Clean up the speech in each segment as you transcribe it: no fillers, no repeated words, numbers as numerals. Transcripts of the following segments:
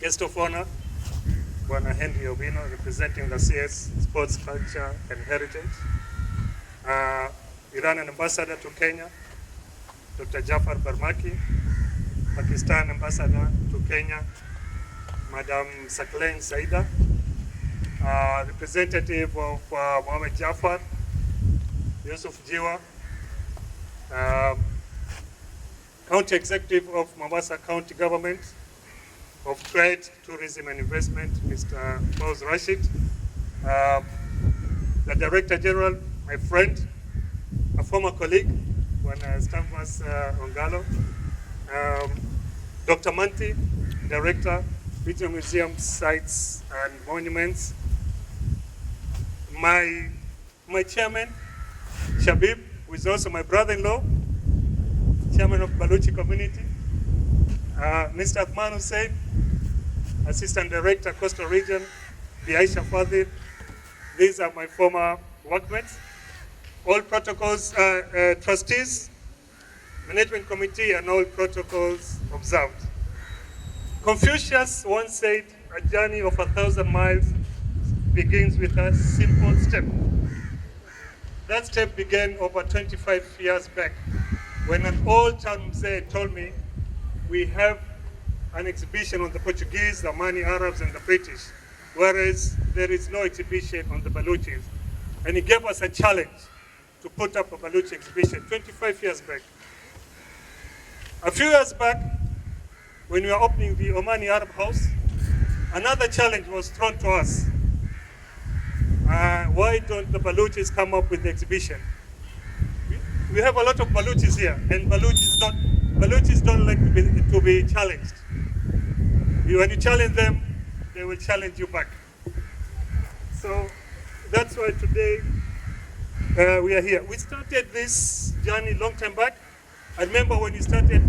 guest of honor, Bwana Henry Obino, representing the CS Sports, Culture and Heritage. Iranian ambassador to Kenya, Dr. Jafar Barmaki. Pakistan ambassador to Kenya, Madam Sakleen Saida. Representative of Mohammed Jafar, Yusuf Jiwa. County Executive of Mombasa County Government of Trade, Tourism and Investment, Mr. Fawz Rashid. The Director General, my friend, a former colleague, when Stamfas Ongalo. Dr. Manti, Director, Regional Museum Sites and Monuments. My chairman, Shabib, who is also my brother-in-law, chairman of Baluchi community. Mr. Athman Hussein, Assistant Director, Coastal Region, the Aisha Fadil. These are my former workmates. All protocols, trustees, management committee, and all protocols observed. Confucius once said, a journey of 1,000 miles begins with a simple step. That step began over 25 years back when an old town mzee told me we have an exhibition on the Portuguese, the Mani Arabs, and the British, whereas there is no exhibition on the Baluchis. And he gave us a challenge to put up a Baluchi exhibition 25 years back. A few years back, when we were opening the Omani Arab House, another challenge was thrown to us. Why don't the Baluchis come up with the exhibition? We have a lot of Baluchis here, and Baluchis don't like to be challenged. When you challenge them, they will challenge you back. So that's why today we are here. We started this journey long time back. I remember when we started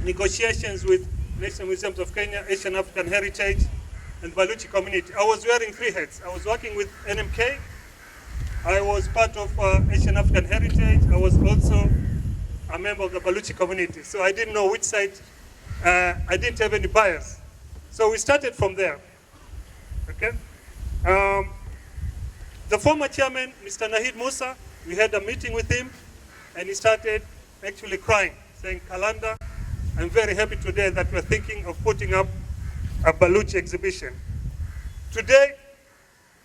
negotiations with National Museums of Kenya, Asian African Heritage, and Baluchi community. I was wearing 3 hats. I was working with NMK. I was part of Asian African Heritage. I was also a member of the Baluchi community. So I didn't know which side, I didn't have any bias. So we started from there, okay? The former chairman, Mr. Nahid Musa, we had a meeting with him, and he started actually crying, saying, Kalanda, I'm very happy today that we're thinking of putting up a Baluchi exhibition. Today,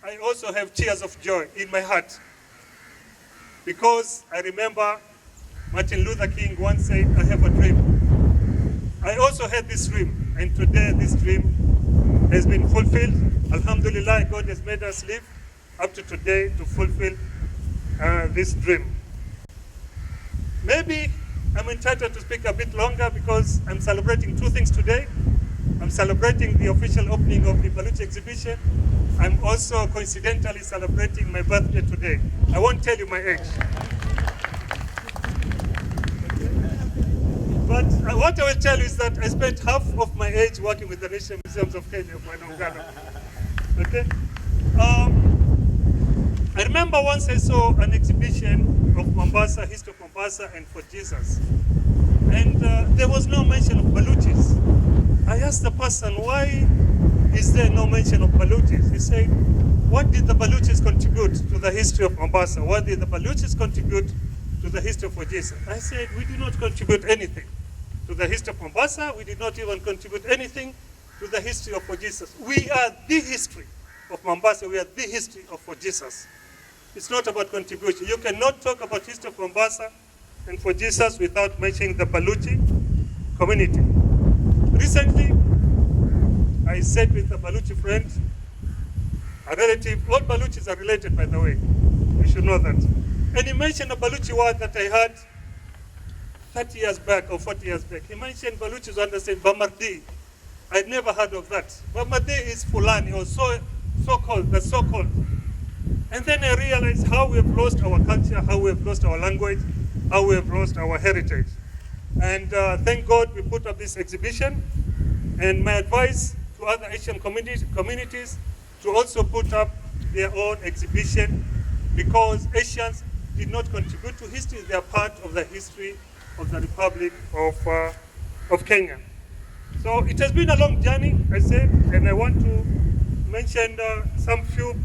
I also have tears of joy in my heart because I remember Martin Luther King once said, I have a dream. I also had this dream, and today this dream has been fulfilled. Alhamdulillah, God has made us live up to today to fulfill this dream. Maybe I'm entitled to speak a bit longer because I'm celebrating 2 things today. I'm celebrating the official opening of the Baluchi exhibition. I'm also coincidentally celebrating my birthday today. I won't tell you my age. But what I will tell you is that I spent half of my age working with the National Museums of Kenya. Okay? I remember once I saw an exhibition of Mombasa, history of Mombasa, and for Jesus. And there was no mention of Baluchis. I asked the person, why is there no mention of Baluchis? He said, what did the Baluchis contribute to the history of Mombasa? What did the Baluchis contribute to the history of Jesus? I said, we did not contribute anything to the history of Mombasa. We did not even contribute anything to the history of Jesus. We are the history of Mombasa. We are the history of Jesus. It's not about contribution. You cannot talk about history of Mombasa and for Jesus without mentioning the Baluchi community. Recently, I sat with a Baluchi friend, a relative. All Baluchis are related, by the way. You should know that. And he mentioned a Baluchi word that I heard 30 years back or 40 years back. He mentioned Baluchis understand Bamardi. I'd never heard of that. Bamardi is Fulani, or so-called, the so-called. And then I realized how we have lost our culture, how we have lost our language, how we have lost our heritage. And thank God we put up this exhibition. And my advice to other Asian communities to also put up their own exhibition, because Asians did not contribute to history. They are part of the history of the Republic of Kenya. So it has been a long journey, I said, and I want to mention some few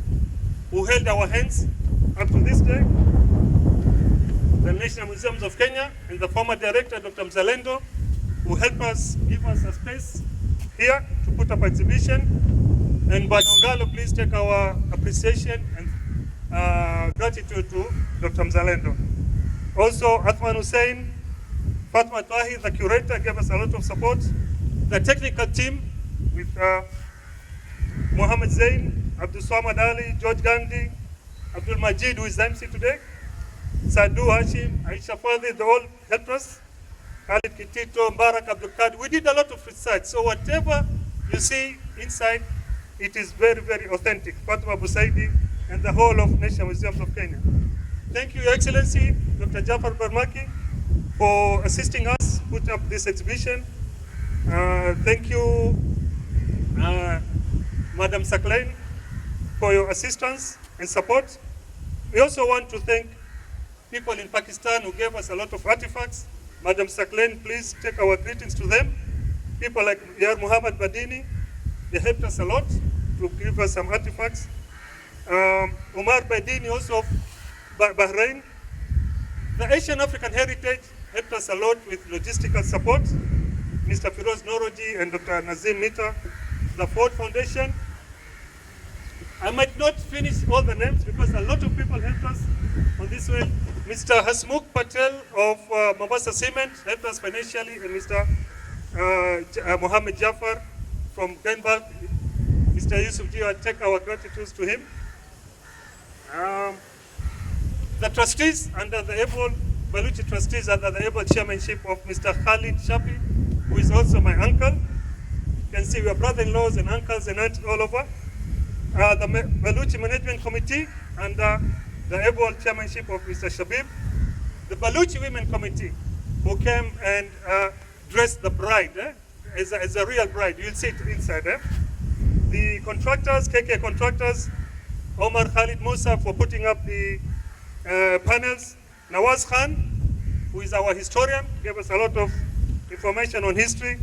who held our hands up to this day. The National Museums of Kenya and the former director, Dr. Mzalendo, who helped us, give us a space here to put up exhibition. And Banongalo, please take our appreciation and gratitude to Dr. Mzalendo. Also, Athman Hussein, Fatma Tahi, the curator, gave us a lot of support. The technical team with Mohammed Zain, Abdul Swamad Ali, George Gandhi, Abdul Majid, who is the MC today, Sadu Hashim, Aisha Fadhi, they all helped us. Khalid Kitito, Mbarak Abdul Qad. We did a lot of research, so whatever you see inside, it is very, very authentic. Fatma Busaidi and the whole of National Museums of Kenya. Thank you, Your Excellency, Dr. Jafar Barmaki, for assisting us put up this exhibition. Thank you, Madam Saklain, for your assistance and support. We also want to thank people in Pakistan who gave us a lot of artifacts. Madam Saklain, please take our greetings to them. People like Yar Muhammad Badini, they helped us a lot to give us some artifacts. Umar Badini, also of Bahrain. The Asian African Heritage helped us a lot with logistical support. Mr. Firoz Noroji and Dr. Nazim Mita, the Ford Foundation. I might not finish all the names because a lot of people helped us on this way. Mr. Hasmukh Patel of Mombasa Cement helped us financially, and Mr. Mohammed Jafar from Denmark. Mr. Yusuf Ji, I take our gratitude to him. The trustees under the able, Baluchi trustees under the able chairmanship of Mr. Khalid Shafi, who is also my uncle. You can see we are brother-in-laws and uncles and aunts all over. The Baluchi Management Committee under the able chairmanship of Mr. Shabib. The Baluchi Women Committee, who came and dressed the bride as a real bride. You'll see it inside. The contractors, KK contractors, Omar Khalid Musa for putting up the panels. Nawaz Khan, who is our historian, gave us a lot of information on history.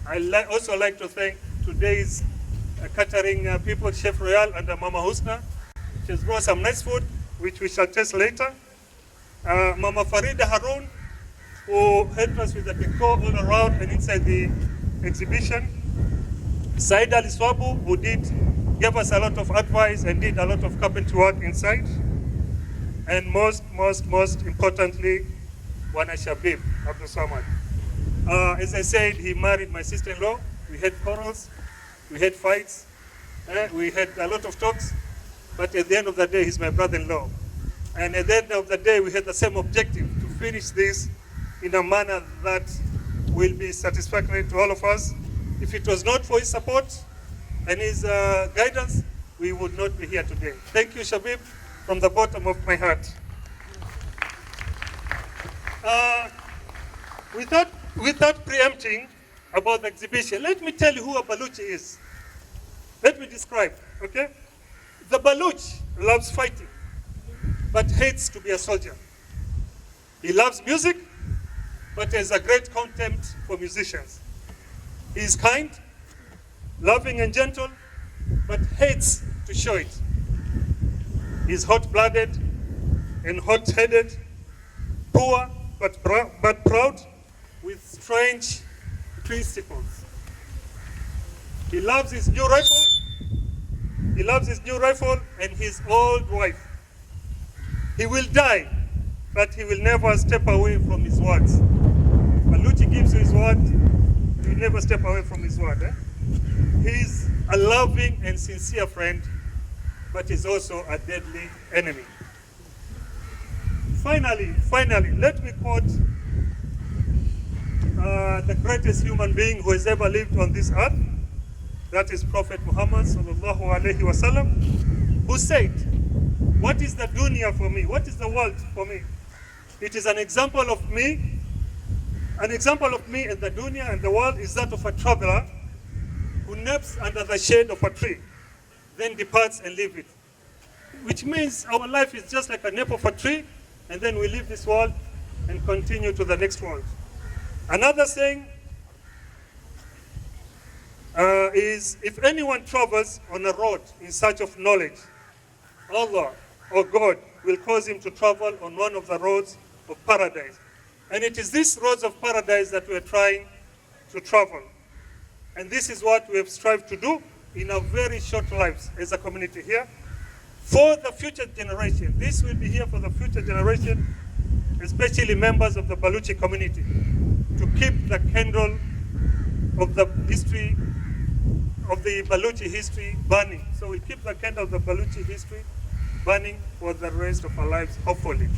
I also like to thank today's catering people, Chef Royal and Mama Husna. She has brought some nice food, which we shall taste later. Mama Farida Harun, who helped us with the decor all around and inside the exhibition. Said Ali Swabu, who gave us a lot of advice and did a lot of carpentry work inside. And most importantly, Wana Shabib Abdul Samad. As I said, he married my sister-in-law. We had quarrels, we had fights, we had a lot of talks, but at the end of the day, he's my brother-in-law. And at the end of the day, we had the same objective, to finish this in a manner that will be satisfactory to all of us. If it was not for his support and his guidance, we would not be here today. Thank you, Shabib, from the bottom of my heart. Without preempting about the exhibition, let me tell you who a Baluchi is. Let me describe, okay? The Baluch loves fighting, but hates to be a soldier. He loves music, but has a great contempt for musicians. He is kind, loving and gentle, but hates to show it. He is hot-blooded and hot-headed, poor but proud, with strange principles. He loves his new rifle. He loves his new rifle and his old wife. He will die, but he will never step away from his words. Baluchi gives you his word, he will never step away from his word. He's a loving and sincere friend, but he's also a deadly enemy. Finally, let me quote the greatest human being who has ever lived on this earth. That is Prophet Muhammad sallallahu alaihi wasallam, who said, "What is the dunya for me? What is the world for me? It is an example of me. An example of me and the dunya and the world is that of a traveler who naps under the shade of a tree, then departs and leaves it." Which means our life is just like a nap of a tree, and then we leave this world and continue to the next world. Another saying, is if anyone travels on a road in search of knowledge, Allah or God will cause him to travel on one of the roads of paradise. And it is these roads of paradise that we are trying to travel. And this is what we have strived to do in our very short lives as a community here for the future generation. This will be here for the future generation, especially members of the Baluchi community, to keep the candle of the history, of the Baluchi history burning. So we'll keep the candle of the Baluchi history burning for the rest of our lives, hopefully.